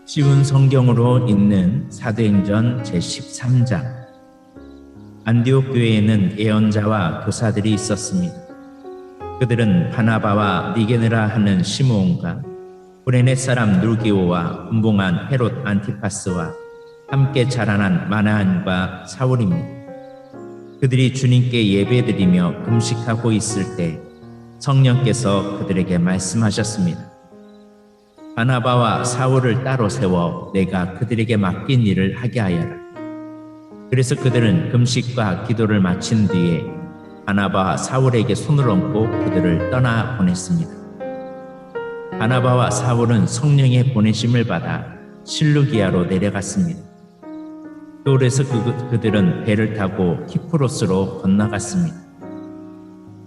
쉬운 성경으로 읽는 사도행전 제13장. 안디옥 교회에는 예언자와 교사들이 있었습니다. 그들은 바나바와 니게느라 하는 시므온과 구레네 사람 눌기오와 분봉한 헤롯 안티파스와 함께 자라난 마나안과 사울입니다. 그들이 주님께 예배드리며 금식하고 있을 때 성령께서 그들에게 말씀하셨습니다. 바나바와 사울을 따로 세워 내가 그들에게 맡긴 일을 하게 하여라. 그래서 그들은 금식과 기도를 마친 뒤에 바나바와 사울에게 손을 얹고 그들을 떠나 보냈습니다. 바나바와 사울은 성령의 보내심을 받아 실루기아로 내려갔습니다. 그래서 그들은 배를 타고 키프로스로 건너갔습니다.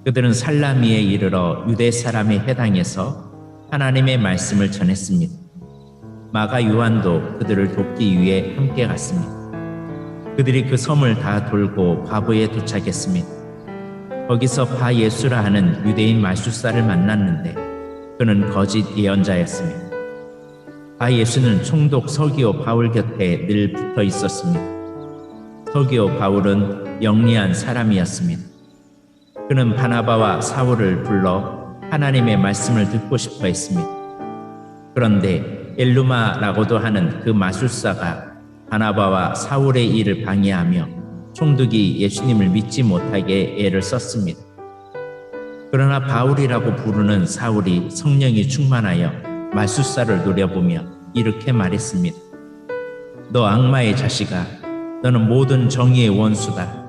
그들은 살라미에 이르러 유대 사람의 회당에서 하나님의 말씀을 전했습니다. 마가 요한도 그들을 돕기 위해 함께 갔습니다. 그들이 그 섬을 다 돌고 바보에 도착했습니다. 거기서 바 예수라 하는 유대인 마술사를 만났는데 그는 거짓 예언자였습니다. 바 예수는 총독 서기오 바울 곁에 늘 붙어 있었습니다. 서기오 바울은 영리한 사람이었습니다. 그는 바나바와 사울을 불러 하나님의 말씀을 듣고 싶어 했습니다. 그런데 엘루마라고도 하는 그 마술사가 바나바와 사울의 일을 방해하며 총독이 예수님을 믿지 못하게 애를 썼습니다. 그러나 바울이라고 부르는 사울이 성령이 충만하여 마술사를 노려보며 이렇게 말했습니다. 너 악마의 자식아, 너는 모든 정의의 원수다.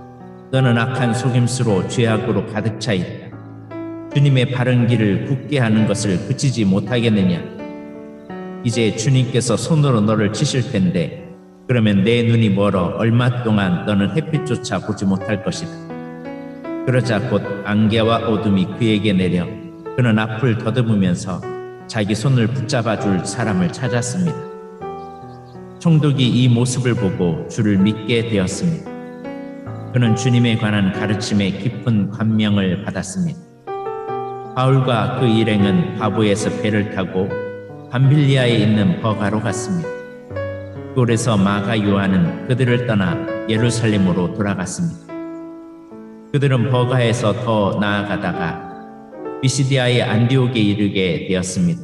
너는 악한 속임수로 죄악으로 가득 차 있다. 주님의 바른 길을 굳게 하는 것을 그치지 못하겠느냐? 이제 주님께서 손으로 너를 치실 텐데 그러면 내 눈이 멀어 얼마 동안 너는 햇빛조차 보지 못할 것이다. 그러자 곧 안개와 어둠이 그에게 내려 그는 앞을 더듬으면서 자기 손을 붙잡아 줄 사람을 찾았습니다. 총독이 이 모습을 보고 주를 믿게 되었습니다. 그는 주님에 관한 가르침에 깊은 감명을 받았습니다. 바울과 그 일행은 바보에서 배를 타고 밤빌리아에 있는 버가로 갔습니다. 그곳에서 마가 요한은 그들을 떠나 예루살렘으로 돌아갔습니다. 그들은 버가에서 더 나아가다가 비시디아의 안디옥에 이르게 되었습니다.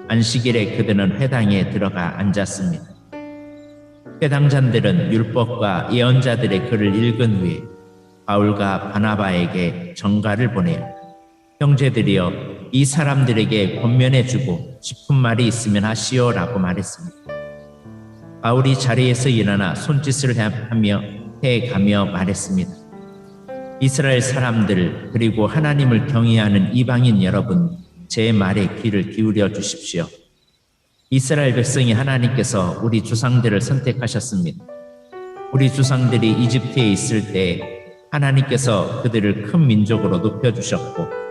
안식일에 그들은 회당에 들어가 앉았습니다. 회당장들은 율법과 예언자들의 글을 읽은 후에 바울과 바나바에게 전가를 보내요. 형제들이여, 이 사람들에게 권면해주고 싶은 말이 있으면 하시오라고 말했습니다. 바울이 자리에서 일어나 손짓을 해가며 말했습니다. 이스라엘 사람들 그리고 하나님을 경외하는 이방인 여러분, 제 말에 귀를 기울여 주십시오. 이스라엘 백성이 하나님께서 우리 조상들을 선택하셨습니다. 우리 조상들이 이집트에 있을 때 하나님께서 그들을 큰 민족으로 높여주셨고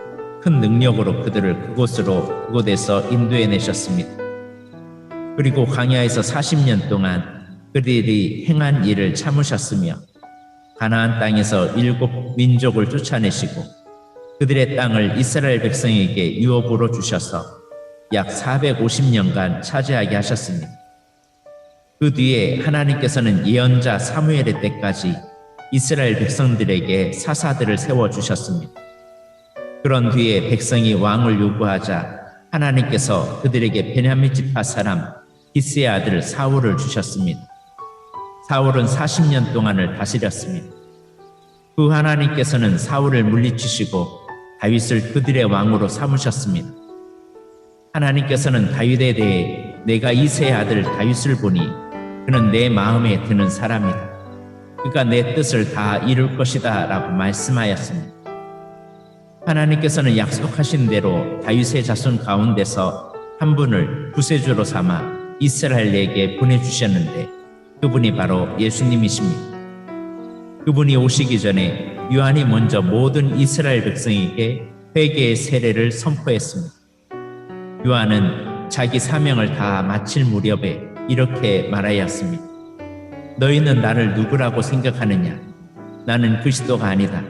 큰 능력으로 그들을 그곳에서 인도해내셨습니다. 그리고 광야에서 40년 동안 그들이 행한 일을 참으셨으며 가나안 땅에서 7 민족을 쫓아내시고 그들의 땅을 이스라엘 백성에게 유업으로 주셔서 약 450년간 차지하게 하셨습니다. 그 뒤에 하나님께서는 예언자 사무엘의 때까지 이스라엘 백성들에게 사사들을 세워주셨습니다. 그런 뒤에 백성이 왕을 요구하자 하나님께서 그들에게 베냐민 지파 사람 기스의 아들 사울을 주셨습니다. 사울은 40년 동안을 다스렸습니다. 그 하나님께서는 사울을 물리치시고 다윗을 그들의 왕으로 삼으셨습니다. 하나님께서는 다윗에 대해 내가 이새의 아들 다윗을 보니 그는 내 마음에 드는 사람이다. 그가 내 뜻을 다 이룰 것이다 라고 말씀하였습니다. 하나님께서는 약속하신 대로 다윗의 자손 가운데서 한 분을 구세주로 삼아 이스라엘에게 보내주셨는데 그분이 바로 예수님이십니다. 그분이 오시기 전에 요한이 먼저 모든 이스라엘 백성에게 회개의 세례를 선포했습니다. 요한은 자기 사명을 다 마칠 무렵에 이렇게 말하였습니다. 너희는 나를 누구라고 생각하느냐? 나는 그리스도가 아니다.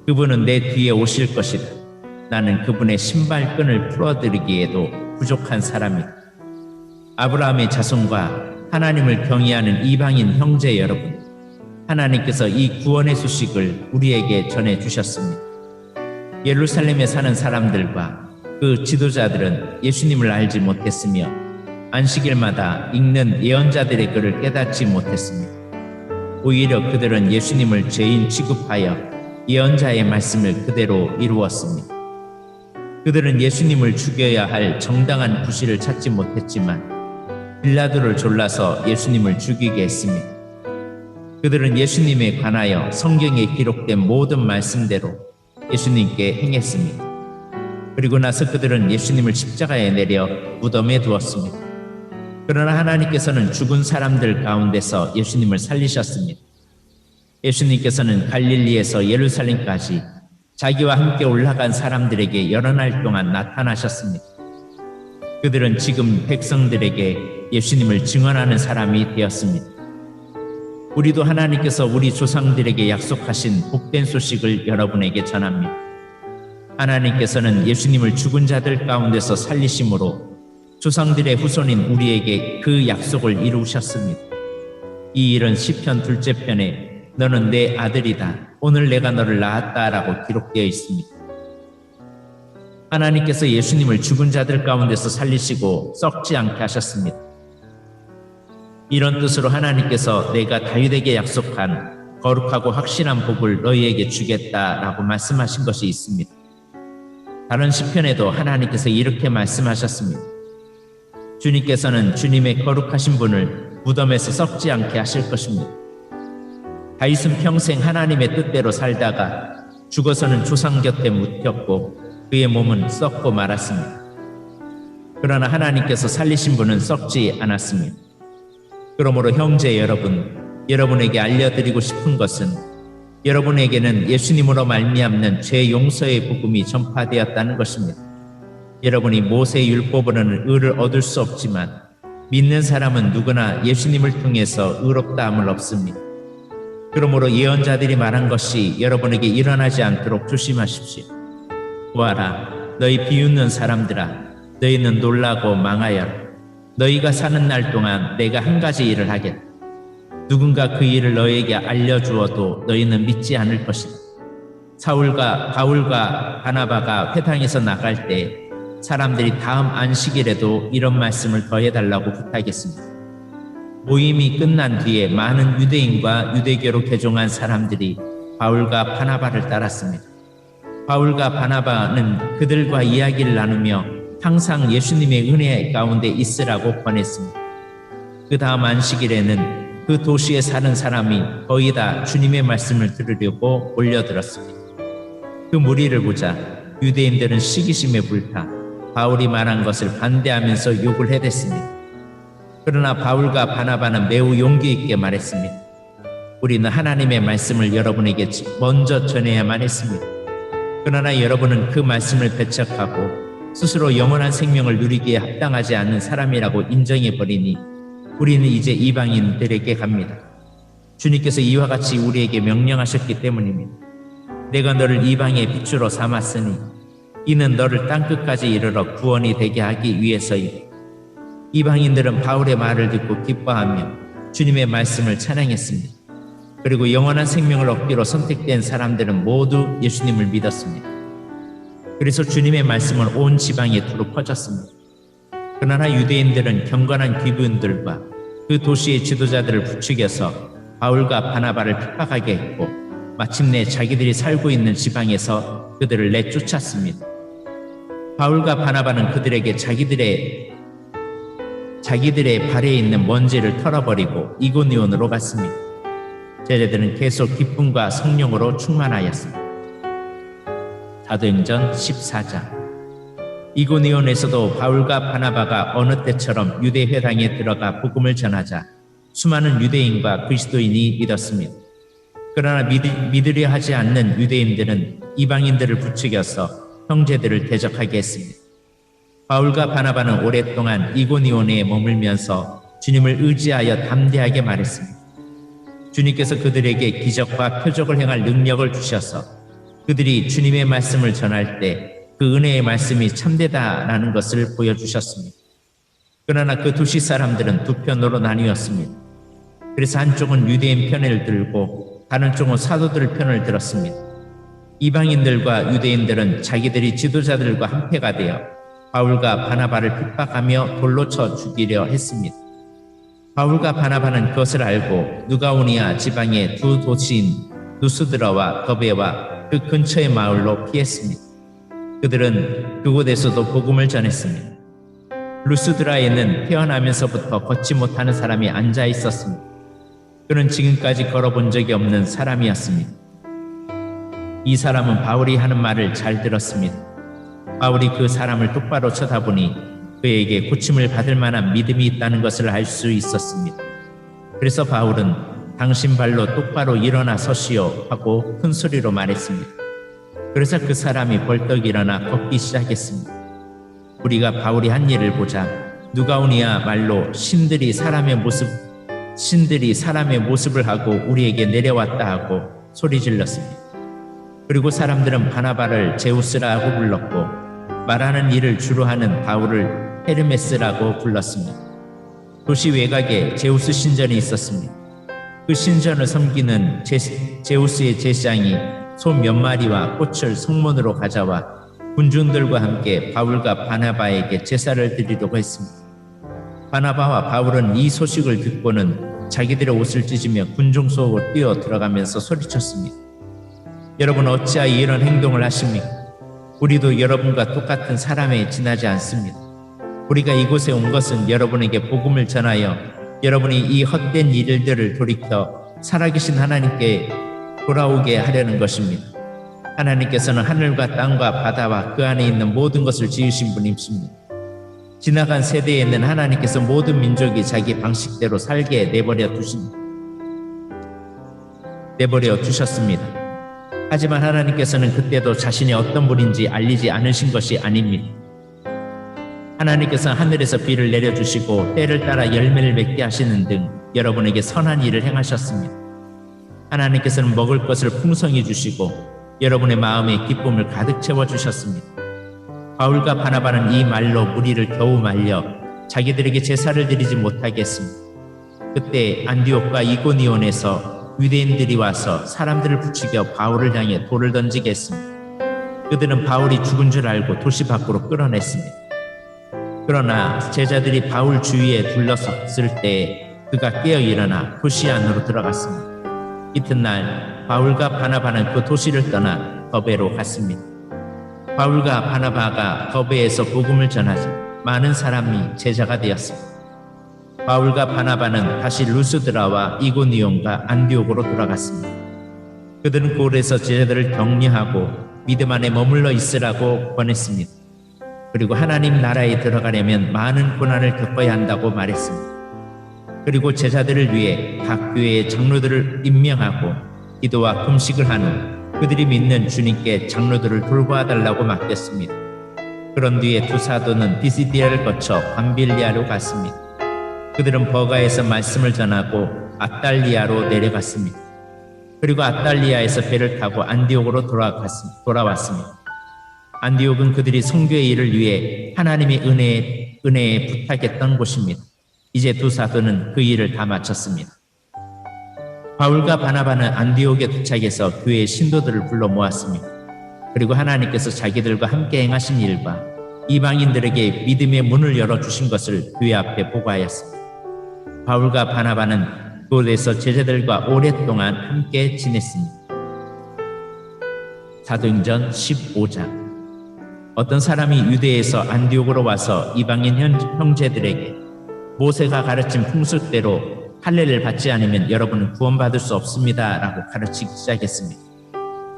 그분은 내 뒤에 오실 것이다. 나는 그분의 신발끈을 풀어드리기에도 부족한 사람이다. 아브라함의 자손과 하나님을 경외하는 이방인 형제 여러분, 하나님께서 이 구원의 소식을 우리에게 전해주셨습니다. 예루살렘에 사는 사람들과 그 지도자들은 예수님을 알지 못했으며 안식일마다 읽는 예언자들의 글을 깨닫지 못했습니다. 오히려 그들은 예수님을 죄인 취급하여 예언자의 말씀을 그대로 이루었습니다. 그들은 예수님을 죽여야 할 정당한 구실을 찾지 못했지만 빌라도를 졸라서 예수님을 죽이게 했습니다. 그들은 예수님에 관하여 성경에 기록된 모든 말씀대로 예수님께 행했습니다. 그리고 나서 그들은 예수님을 십자가에 내려 무덤에 두었습니다. 그러나 하나님께서는 죽은 사람들 가운데서 예수님을 살리셨습니다. 예수님께서는 갈릴리에서 예루살렘까지 자기와 함께 올라간 사람들에게 여러 날 동안 나타나셨습니다. 그들은 지금 백성들에게 예수님을 증언하는 사람이 되었습니다. 우리도 하나님께서 우리 조상들에게 약속하신 복된 소식을 여러분에게 전합니다. 하나님께서는 예수님을 죽은 자들 가운데서 살리심으로 조상들의 후손인 우리에게 그 약속을 이루셨습니다. 이 일은 시편 2째 편에 너는 내 아들이다. 오늘 내가 너를 낳았다라고 기록되어 있습니다. 하나님께서 예수님을 죽은 자들 가운데서 살리시고 썩지 않게 하셨습니다. 이런 뜻으로 하나님께서 내가 다윗에게 약속한 거룩하고 확실한 복을 너희에게 주겠다라고 말씀하신 것이 있습니다. 다른 시편에도 하나님께서 이렇게 말씀하셨습니다. 주님께서는 주님의 거룩하신 분을 무덤에서 썩지 않게 하실 것입니다. 다윗은 평생 하나님의 뜻대로 살다가 죽어서는 조상 곁에 묻혔고 그의 몸은 썩고 말았습니다. 그러나 하나님께서 살리신 분은 썩지 않았습니다. 그러므로 형제 여러분, 여러분에게 알려드리고 싶은 것은 여러분에게는 예수님으로 말미암는 죄 용서의 복음이 전파되었다는 것입니다. 여러분이 모세의 율법으로는 의를 얻을 수 없지만 믿는 사람은 누구나 예수님을 통해서 의롭다함을 얻습니다. 그러므로 예언자들이 말한 것이 여러분에게 일어나지 않도록 조심하십시오. 보아라, 너희 비웃는 사람들아, 너희는 놀라고 망하여라. 너희가 사는 날 동안 내가 한 가지 일을 하겠다. 누군가 그 일을 너희에게 알려주어도 너희는 믿지 않을 것이다. 사울과 바울과 바나바가 회당에서 나갈 때 사람들이 다음 안식일에도 이런 말씀을 더해달라고 부탁했습니다. 모임이 끝난 뒤에 많은 유대인과 유대교로 개종한 사람들이 바울과 바나바를 따랐습니다. 바울과 바나바는 그들과 이야기를 나누며 항상 예수님의 은혜 가운데 있으라고 권했습니다. 그 다음 안식일에는 그 도시에 사는 사람이 거의 다 주님의 말씀을 들으려고 몰려들었습니다. 그 무리를 보자 유대인들은 시기심에 불타 바울이 말한 것을 반대하면서 욕을 해댔습니다. 그러나 바울과 바나바는 매우 용기 있게 말했습니다. 우리는 하나님의 말씀을 여러분에게 먼저 전해야만 했습니다. 그러나 여러분은 그 말씀을 배척하고 스스로 영원한 생명을 누리기에 합당하지 않는 사람이라고 인정해버리니 우리는 이제 이방인들에게 갑니다. 주님께서 이와 같이 우리에게 명령하셨기 때문입니다. 내가 너를 이방의 빛으로 삼았으니 이는 너를 땅끝까지 이르러 구원이 되게 하기 위해서이다. 이방인들은 바울의 말을 듣고 기뻐하며 주님의 말씀을 찬양했습니다. 그리고 영원한 생명을 얻기로 선택된 사람들은 모두 예수님을 믿었습니다. 그래서 주님의 말씀은 온 지방에 두루 퍼졌습니다. 그러나 유대인들은 경건한 귀분들과 그 도시의 지도자들을 부추겨서 바울과 바나바를 핍박하게 했고 마침내 자기들이 살고 있는 지방에서 그들을 내쫓았습니다. 바울과 바나바는 그들에게 자기들의 발에 있는 먼지를 털어버리고 이고니온으로 갔습니다. 제자들은 계속 기쁨과 성령으로 충만하였습니다. 사도행전 14장. 이고니온에서도 바울과 바나바가 어느 때처럼 유대 회당에 들어가 복음을 전하자 수많은 유대인과 그리스도인이 믿었습니다. 그러나 믿으려 하지 않는 유대인들은 이방인들을 부추겨서 형제들을 대적하게 했습니다. 바울과 바나바는 오랫동안 이고니온에 머물면서 주님을 의지하여 담대하게 말했습니다. 주님께서 그들에게 기적과 표적을 행할 능력을 주셔서 그들이 주님의 말씀을 전할 때 그 은혜의 말씀이 참되다라는 것을 보여주셨습니다. 그러나 그 도시 사람들은 두 편으로 나뉘었습니다. 그래서 한쪽은 유대인 편을 들고 다른 쪽은 사도들 편을 들었습니다. 이방인들과 유대인들은 자기들이 지도자들과 한패가 되어 바울과 바나바를 핍박하며 돌로 쳐 죽이려 했습니다. 바울과 바나바는 그것을 알고 누가오니아 지방의 두 도시인 누스드라와 더베와 그 근처의 마을로 피했습니다. 그들은 그곳에서도 복음을 전했습니다. 루스드라에는 태어나면서부터 걷지 못하는 사람이 앉아 있었습니다. 그는 지금까지 걸어본 적이 없는 사람이었습니다. 이 사람은 바울이 하는 말을 잘 들었습니다. 바울이 그 사람을 똑바로 쳐다보니 그에게 고침을 받을 만한 믿음이 있다는 것을 알 수 있었습니다. 그래서 바울은 당신 발로 똑바로 일어나 서시오 하고 큰 소리로 말했습니다. 그래서 그 사람이 벌떡 일어나 걷기 시작했습니다. 우리가 바울이 한 일을 보자 누가오니아 말로 신들이 사람의 모습을 하고 우리에게 내려왔다 하고 소리 질렀습니다. 그리고 사람들은 바나바를 제우스라고 불렀고 말하는 일을 주로 하는 바울을 헤르메스라고 불렀습니다. 도시 외곽에 제우스 신전이 있었습니다. 그 신전을 섬기는 제우스의 제사장이 소 몇 마리와 꽃을 성문으로 가져와 군중들과 함께 바울과 바나바에게 제사를 드리려고 했습니다. 바나바와 바울은 이 소식을 듣고는 자기들의 옷을 찢으며 군중 속으로 뛰어 들어가면서 소리쳤습니다. 여러분 어찌하여 이런 행동을 하십니까? 우리도 여러분과 똑같은 사람에 지나지 않습니다. 우리가 이곳에 온 것은 여러분에게 복음을 전하여 여러분이 이 헛된 일들을 돌이켜 살아계신 하나님께 돌아오게 하려는 것입니다. 하나님께서는 하늘과 땅과 바다와 그 안에 있는 모든 것을 지으신 분이십니다. 지나간 세대에는 하나님께서 모든 민족이 자기 방식대로 살게 내버려 두셨습니다. 하지만 하나님께서는 그때도 자신이 어떤 분인지 알리지 않으신 것이 아닙니다. 하나님께서는 하늘에서 비를 내려주시고 때를 따라 열매를 맺게 하시는 등 여러분에게 선한 일을 행하셨습니다. 하나님께서는 먹을 것을 풍성히 주시고 여러분의 마음에 기쁨을 가득 채워주셨습니다. 바울과 바나바는 이 말로 무리를 겨우 말려 자기들에게 제사를 드리지 못하게 했습니다. 그때 안디옥과 이고니온에서 유대인들이 와서 사람들을 부추겨 바울을 향해 돌을 던지게 했습니다. 그들은 바울이 죽은 줄 알고 도시 밖으로 끌어냈습니다. 그러나 제자들이 바울 주위에 둘러섰을 때 그가 깨어 일어나 도시 안으로 들어갔습니다. 이튿날 바울과 바나바는 그 도시를 떠나 더베로 갔습니다. 바울과 바나바가 더베에서 복음을 전하자 많은 사람이 제자가 되었습니다. 바울과 바나바는 다시 루스드라와 이고니온과 안디옥으로 돌아갔습니다. 그들은 그곳에서 제자들을 격려하고 믿음 안에 머물러 있으라고 권했습니다. 그리고 하나님 나라에 들어가려면 많은 고난을 겪어야 한다고 말했습니다. 그리고 제자들을 위해 각 교회의 장로들을 임명하고 기도와 금식을 한 후 그들이 믿는 주님께 장로들을 돌보아달라고 맡겼습니다. 그런 뒤에 두 사도는 비시디아를 거쳐 밤빌리아로 갔습니다. 그들은 버가에서 말씀을 전하고 아달리아로 내려갔습니다. 그리고 아달리아에서 배를 타고 안디옥으로 돌아왔습니다. 안디옥은 그들이 선교의 일을 위해 하나님의 은혜에 부탁했던 곳입니다. 이제 두 사도는 그 일을 다 마쳤습니다. 바울과 바나바는 안디옥에 도착해서 교회의 신도들을 불러 모았습니다. 그리고 하나님께서 자기들과 함께 행하신 일과 이방인들에게 믿음의 문을 열어주신 것을 교회 앞에 보고하였습니다. 바울과 바나바는 그곳에서 제자들과 오랫동안 함께 지냈습니다. 사도행전 15장. 어떤 사람이 유대에서 안디옥으로 와서 이방인 형제들에게 모세가 가르친 풍습대로 할례를 받지 않으면 여러분은 구원받을 수 없습니다 라고 가르치기 시작했습니다.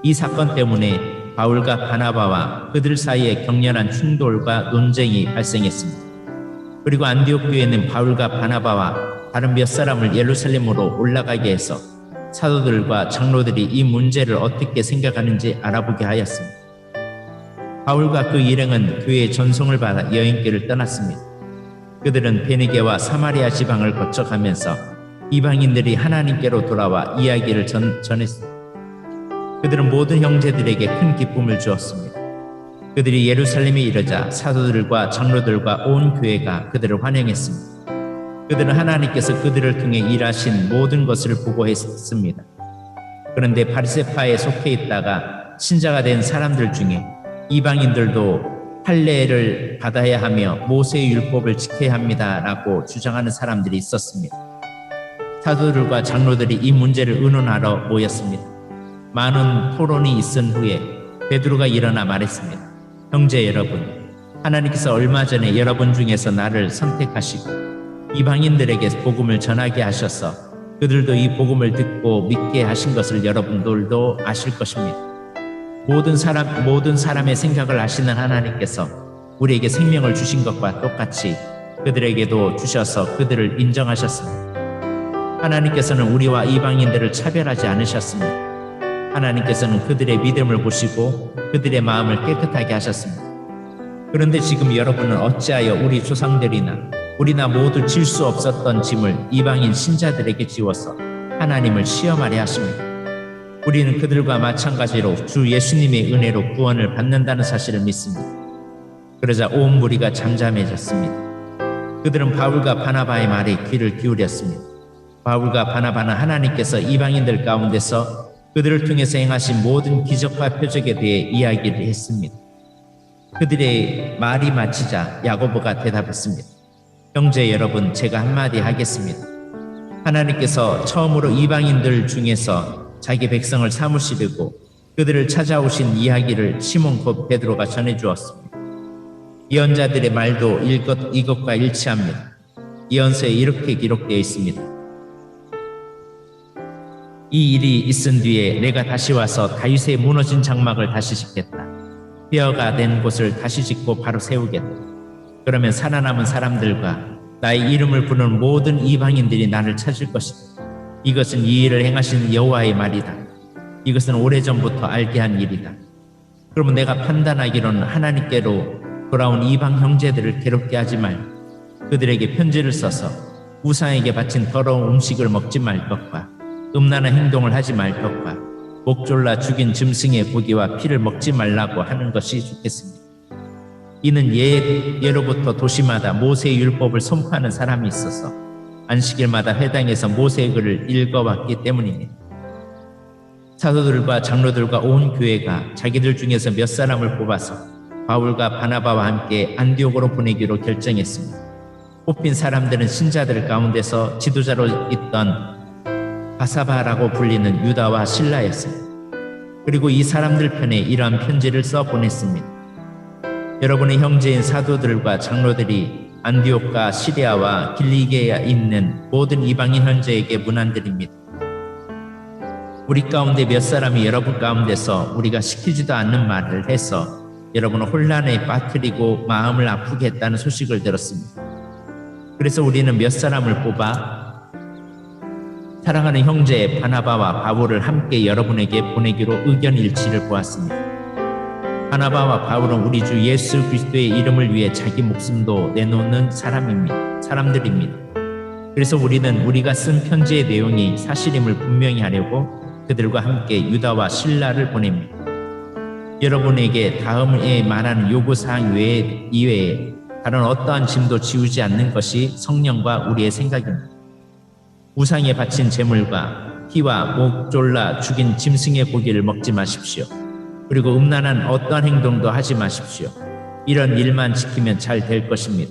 이 사건 때문에 바울과 바나바와 그들 사이에 격렬한 충돌과 논쟁이 발생했습니다. 그리고 안디옥 교회는 바울과 바나바와 다른 몇 사람을 예루살렘으로 올라가게 해서 사도들과 장로들이 이 문제를 어떻게 생각하는지 알아보게 하였습니다. 바울과 그 일행은 교회의 전송을 받아 여행길을 떠났습니다. 그들은 베니게와 사마리아 지방을 거쳐가면서 이방인들이 하나님께로 돌아와 이야기를 전했습니다. 그들은 모든 형제들에게 큰 기쁨을 주었습니다. 그들이 예루살렘에 이르자 사도들과 장로들과 온 교회가 그들을 환영했습니다. 그들은 하나님께서 그들을 통해 일하신 모든 것을 보고했습니다. 그런데 바리새파에 속해 있다가 신자가 된 사람들 중에 이방인들도 할례를 받아야 하며 모세의 율법을 지켜야 합니다라고 주장하는 사람들이 있었습니다. 사도들과 장로들이 이 문제를 의논하러 모였습니다. 많은 토론이 있은 후에 베드로가 일어나 말했습니다. 형제 여러분, 하나님께서 얼마 전에 여러분 중에서 나를 선택하시고 이방인들에게 복음을 전하게 하셔서 그들도 이 복음을 듣고 믿게 하신 것을 여러분들도 아실 것입니다. 모든 사람의 생각을 아시는 하나님께서 우리에게 생명을 주신 것과 똑같이 그들에게도 주셔서 그들을 인정하셨습니다. 하나님께서는 우리와 이방인들을 차별하지 않으셨습니다. 하나님께서는 그들의 믿음을 보시고 그들의 마음을 깨끗하게 하셨습니다. 그런데 지금 여러분은 어찌하여 우리 조상들이나 우리나 모두 질 수 없었던 짐을 이방인 신자들에게 지워서 하나님을 시험하려 하십니까? 우리는 그들과 마찬가지로 주 예수님의 은혜로 구원을 받는다는 사실을 믿습니다. 그러자 온 무리가 잠잠해졌습니다. 그들은 바울과 바나바의 말에 귀를 기울였습니다. 바울과 바나바는 하나님께서 이방인들 가운데서 그들을 통해서 행하신 모든 기적과 표적에 대해 이야기를 했습니다. 그들의 말이 마치자 야고보가 대답했습니다. 형제 여러분, 제가 한마디 하겠습니다. 하나님께서 처음으로 이방인들 중에서 자기 백성을 삼으시려고 그들을 찾아오신 이야기를 시몬 곧 베드로가 전해주었습니다. 예언자들의 말도 이것과 일치합니다. 예언서에 이렇게 기록되어 있습니다. 이 일이 있은 뒤에 내가 다시 와서 다윗의 무너진 장막을 다시 짓겠다. 폐허가 된 곳을 다시 짓고 바로 세우겠다. 그러면 살아남은 사람들과 나의 이름을 부르는 모든 이방인들이 나를 찾을 것이다. 이것은 이 일을 행하신 여호와의 말이다. 이것은 오래전부터 알게 한 일이다. 그러면 내가 판단하기로는 하나님께로 돌아온 이방 형제들을 괴롭게 하지 말고 그들에게 편지를 써서 우상에게 바친 더러운 음식을 먹지 말 것과 음란한 행동을 하지 말 것과 목 졸라 죽인 짐승의 고기와 피를 먹지 말라고 하는 것이 좋겠습니다. 이는 예로부터 도시마다 모세의 율법을 선포하는 사람이 있어서 안식일마다 회당에서 모세의 글을 읽어왔기 때문입니다. 사도들과 장로들과 온 교회가 자기들 중에서 몇 사람을 뽑아서 바울과 바나바와 함께 안디옥으로 보내기로 결정했습니다. 뽑힌 사람들은 신자들 가운데서 지도자로 있던 바사바라고 불리는 유다와 실라였습니다. 그리고 이 사람들 편에 이러한 편지를 써 보냈습니다. 여러분의 형제인 사도들과 장로들이 안디옥과 시리아와 길리게에 있는 모든 이방인 형제에게 문안드립니다. 우리 가운데 몇 사람이 여러분 가운데서 우리가 시키지도 않는 말을 해서 여러분을 혼란에 빠뜨리고 마음을 아프게 했다는 소식을 들었습니다. 그래서 우리는 몇 사람을 뽑아 사랑하는 형제 바나바와 바울을 함께 여러분에게 보내기로 의견 일치를 보았습니다. 바나바와 바울은 우리 주 예수 그리스도의 이름을 위해 자기 목숨도 내놓는 사람들입니다. 그래서 우리는 우리가 쓴 편지의 내용이 사실임을 분명히 하려고 그들과 함께 유다와 실라를 보냅니다. 여러분에게 다음에 말하는 요구사항 이외에 다른 어떠한 짐도 지우지 않는 것이 성령과 우리의 생각입니다. 우상에 바친 제물과 피와 목 졸라 죽인 짐승의 고기를 먹지 마십시오. 그리고 음란한 어떠한 행동도 하지 마십시오. 이런 일만 지키면 잘 될 것입니다.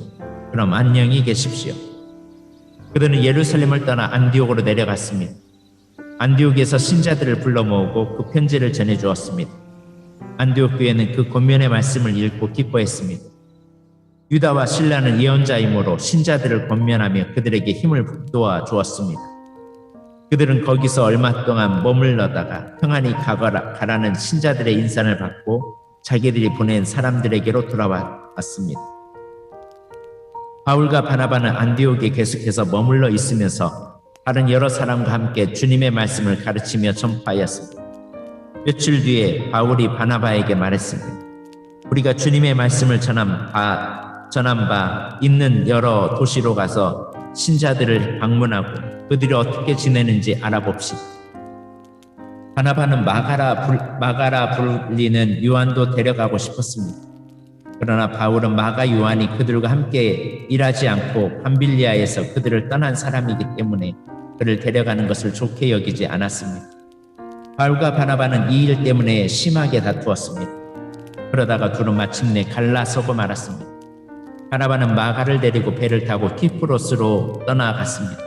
그럼 안녕히 계십시오. 그들은 예루살렘을 떠나 안디옥으로 내려갔습니다. 안디옥에서 신자들을 불러 모으고 그 편지를 전해주었습니다. 안디옥 교회는 그 권면의 말씀을 읽고 기뻐했습니다. 유다와 실라는 예언자이므로 신자들을 권면하며 그들에게 힘을 북돋아 주었습니다. 그들은 거기서 얼마 동안 머물러다가 평안히 가라는 신자들의 인사를 받고 자기들이 보낸 사람들에게로 돌아왔습니다. 바울과 바나바는 안디옥에 계속해서 머물러 있으면서 다른 여러 사람과 함께 주님의 말씀을 가르치며 전파하였습니다. 며칠 뒤에 바울이 바나바에게 말했습니다. 우리가 주님의 말씀을 전한 바 있는 여러 도시로 가서 신자들을 방문하고 그들이 어떻게 지내는지 알아봅시다. 바나바는 마가라 불리는 요한도 데려가고 싶었습니다. 그러나 바울은 마가 요한이 그들과 함께 일하지 않고 밤빌리아에서 그들을 떠난 사람이기 때문에 그를 데려가는 것을 좋게 여기지 않았습니다. 바울과 바나바는 이 일 때문에 심하게 다투었습니다. 그러다가 둘은 마침내 갈라서고 말았습니다. 바나바는 마가를 데리고 배를 타고 키프로스로 떠나갔습니다.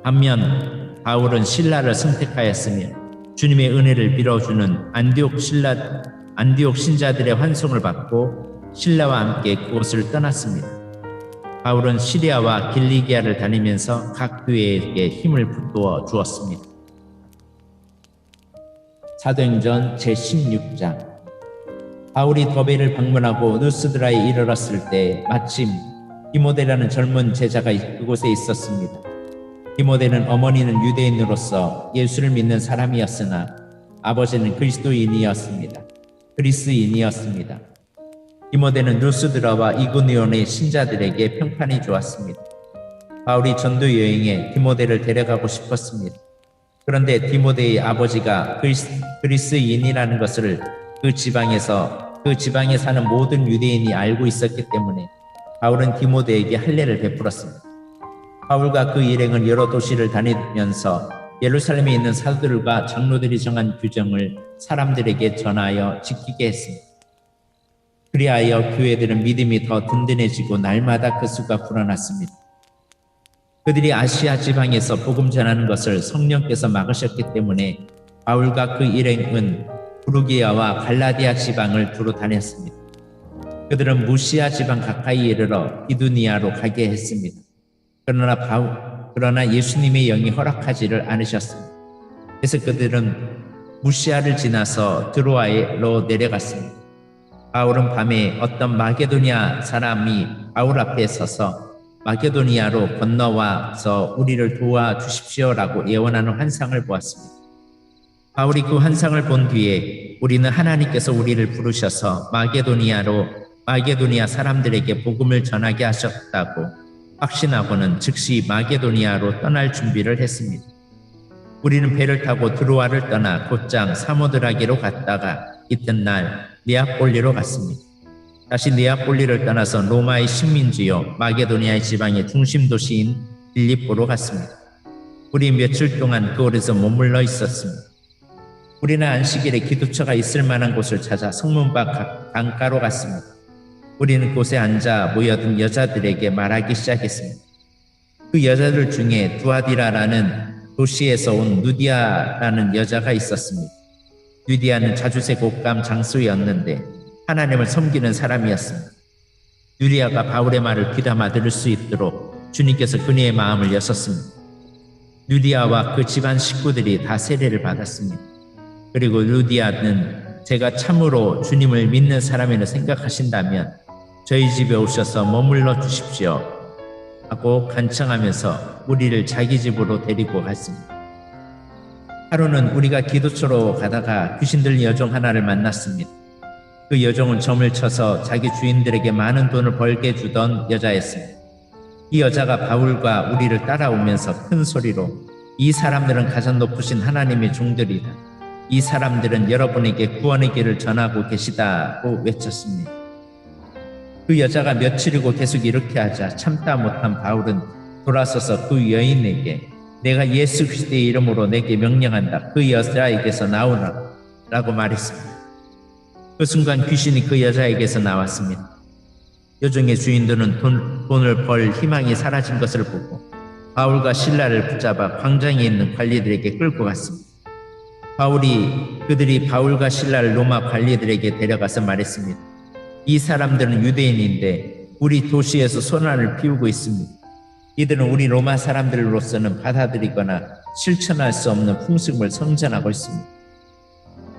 반면 바울은 실라를 선택하였으며 주님의 은혜를 빌어주는 안디옥 신자들의 환송을 받고 실라와 함께 그곳을 떠났습니다. 바울은 시리아와 길리기아를 다니면서 각 교회에게 힘을 북돋워 주었습니다. 사도행전 제16장. 바울이 더베를 방문하고 누스드라에 이르렀을 때 마침 디모데라는 젊은 제자가 그곳에 있었습니다. 디모데는 어머니는 유대인으로서 예수를 믿는 사람이었으나 아버지는 그리스인이었습니다. 디모데는 누스드라와 이고니온의 신자들에게 평판이 좋았습니다. 바울이 전도 여행에 디모데를 데려가고 싶었습니다. 그런데 디모데의 아버지가 그리스인이라는 것을 그 지방에 사는 모든 유대인이 알고 있었기 때문에 바울은 디모데에게 할례를 베풀었습니다. 바울과 그 일행은 여러 도시를 다니면서 예루살렘에 있는 사도들과 장로들이 정한 규정을 사람들에게 전하여 지키게 했습니다. 그리하여 교회들은 믿음이 더 든든해지고 날마다 그 수가 불어났습니다. 그들이 아시아 지방에서 복음 전하는 것을 성령께서 막으셨기 때문에 바울과 그 일행은 부르기아와 갈라디아 지방을 두루 다녔습니다. 그들은 무시아 지방 가까이 이르러 비두니아로 가게 했습니다. 그러나 예수님의 영이 허락하지를 않으셨습니다. 그래서 그들은 무시아를 지나서 드로아로 내려갔습니다. 바울은 밤에 어떤 마게도니아 사람이 바울 앞에 서서 마게도니아로 건너와서 우리를 도와주십시오라고 예언하는 환상을 보았습니다. 바울이 그 환상을 본 뒤에 우리는 하나님께서 우리를 부르셔서 마게도니아 사람들에게 복음을 전하게 하셨다고 확신하고는 즉시 마게도니아로 떠날 준비를 했습니다. 우리는 배를 타고 드로아를 떠나 곧장 사모드라게로 갔다가 이튿날 네아폴리로 갔습니다. 다시 네아폴리를 떠나서 로마의 식민지요 마게도니아의 지방의 중심 도시인 빌립보로 갔습니다. 우리 며칠 동안 그곳에서 머물러 있었습니다. 우리는 안식일에 기도처가 있을 만한 곳을 찾아 성문 밖 강가로 갔습니다. 우리는 곳에 앉아 모여든 여자들에게 말하기 시작했습니다. 그 여자들 중에 두아디라라는 도시에서 온 누디아라는 여자가 있었습니다. 누디아는 자주색 옷감 장수였는데 하나님을 섬기는 사람이었습니다. 누디아가 바울의 말을 귀담아 들을 수 있도록 주님께서 그녀의 마음을 여셨습니다. 누디아와 그 집안 식구들이 다 세례를 받았습니다. 그리고 누디아는 제가 참으로 주님을 믿는 사람이라 생각하신다면 저희 집에 오셔서 머물러 주십시오 하고 간청하면서 우리를 자기 집으로 데리고 갔습니다. 하루는 우리가 기도처로 가다가 귀신 들린 여종 하나를 만났습니다. 그 여종은 점을 쳐서 자기 주인들에게 많은 돈을 벌게 주던 여자였습니다. 이 여자가 바울과 우리를 따라오면서 큰 소리로 이 사람들은 가장 높으신 하나님의 종들이다. 이 사람들은 여러분에게 구원의 길을 전하고 계시다고 외쳤습니다. 그 여자가 며칠이고 계속 이렇게 하자 참다 못한 바울은 돌아서서 그 여인에게 내가 예수 그리스도의 이름으로 내게 명령한다. 그 여자에게서 나오라 라고 말했습니다. 그 순간 귀신이 그 여자에게서 나왔습니다. 여종의 주인들은 돈을 벌 희망이 사라진 것을 보고 바울과 실라를 붙잡아 광장에 있는 관리들에게 끌고 갔습니다. 그들이 바울과 실라를 로마 관리들에게 데려가서 말했습니다. 이 사람들은 유대인인데 우리 도시에서 소란을 피우고 있습니다. 이들은 우리 로마 사람들로서는 받아들이거나 실천할 수 없는 풍습을 성전하고 있습니다.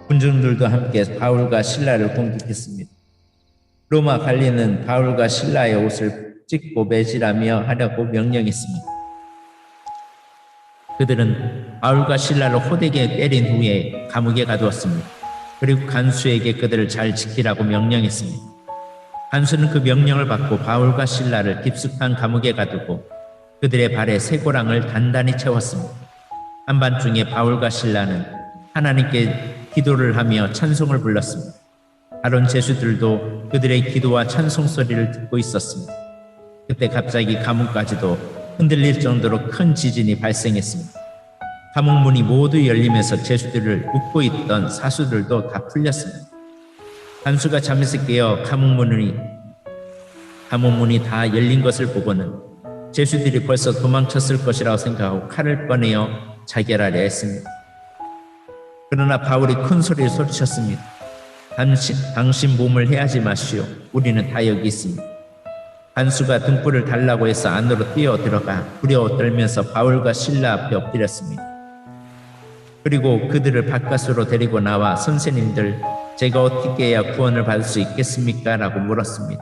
군중들도 함께 바울과 실라를 공격했습니다. 로마 관리는 바울과 실라의 옷을 찢고 매질하며 하려고 명령했습니다. 그들은 바울과 실라를 호되게 때린 후에 감옥에 가두었습니다. 그리고 간수에게 그들을 잘 지키라고 명령했습니다. 간수는 그 명령을 받고 바울과 실라를 깊숙한 감옥에 가두고 그들의 발에 쇠고랑을 단단히 채웠습니다. 한밤중에 바울과 실라는 하나님께 기도를 하며 찬송을 불렀습니다. 다른 죄수들도 그들의 기도와 찬송 소리를 듣고 있었습니다. 그때 갑자기 감옥까지도 흔들릴 정도로 큰 지진이 발생했습니다. 감옥 문이 모두 열리면서 죄수들을 묶고 있던 사수들도 다 풀렸습니다. 간수가 잠에서 깨어 감옥 문이 다 열린 것을 보고는 죄수들이 벌써 도망쳤을 것이라고 생각하고 칼을 꺼내어 자결하려 했습니다. 그러나 바울이 큰 소리를 소리쳤습니다. 당신 몸을 해하지 마시오. 우리는 다 여기 있습니다. 간수가 등불을 달라고 해서 안으로 뛰어 들어가 두려워 떨면서 바울과 실라 앞에 엎드렸습니다. 그리고 그들을 바깥으로 데리고 나와 선생님들, 제가 어떻게 해야 구원을 받을 수 있겠습니까? 라고 물었습니다.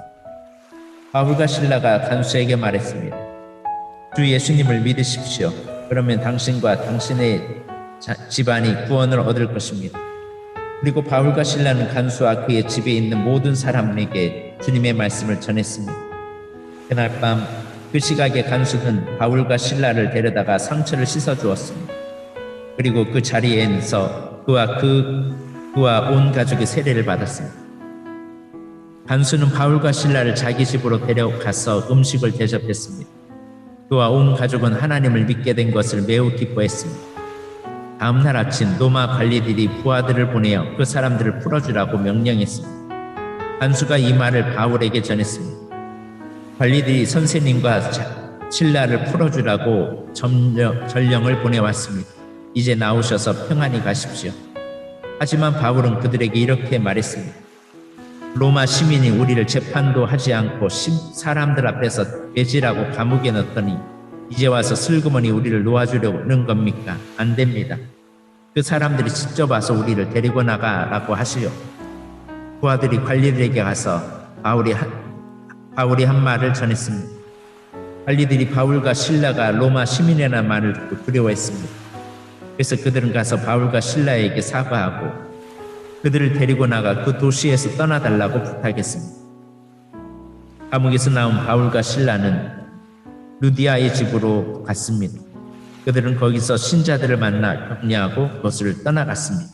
바울과 실라가 간수에게 말했습니다. 주 예수님을 믿으십시오. 그러면 당신과 당신의 집안이 구원을 얻을 것입니다. 그리고 바울과 실라는 간수와 그의 집에 있는 모든 사람에게 주님의 말씀을 전했습니다. 그날 밤 그 시각에 간수는 바울과 실라를 데려다가 상처를 씻어주었습니다. 그리고 그 자리에서 그와 온 가족이 세례를 받았습니다. 간수는 바울과 실라를 자기 집으로 데려가서 음식을 대접했습니다. 그와 온 가족은 하나님을 믿게 된 것을 매우 기뻐했습니다. 다음 날 아침 로마 관리들이 부하들을 보내어 그 사람들을 풀어주라고 명령했습니다. 간수가 이 말을 바울에게 전했습니다. 관리들이 선생님과 실라를 풀어주라고 전령을 보내왔습니다. 이제 나오셔서 평안히 가십시오. 하지만 바울은 그들에게 이렇게 말했습니다. 로마 시민이 우리를 재판도 하지 않고 사람들 앞에서 매질하고 감옥에 넣더니 이제 와서 슬그머니 우리를 놓아주려는 겁니까? 안 됩니다. 그 사람들이 직접 와서 우리를 데리고 나가라고 하시오. 부하들이 관리들에게 가서 바울이 한 말을 전했습니다. 관리들이 바울과 실라가 로마 시민이라는 말을 듣고 두려워했습니다. 그래서 그들은 가서 바울과 실라에게 사과하고 그들을 데리고 나가 그 도시에서 떠나달라고 부탁했습니다. 감옥에서 나온 바울과 실라는 루디아의 집으로 갔습니다. 그들은 거기서 신자들을 만나 격려하고 그것을 떠나갔습니다.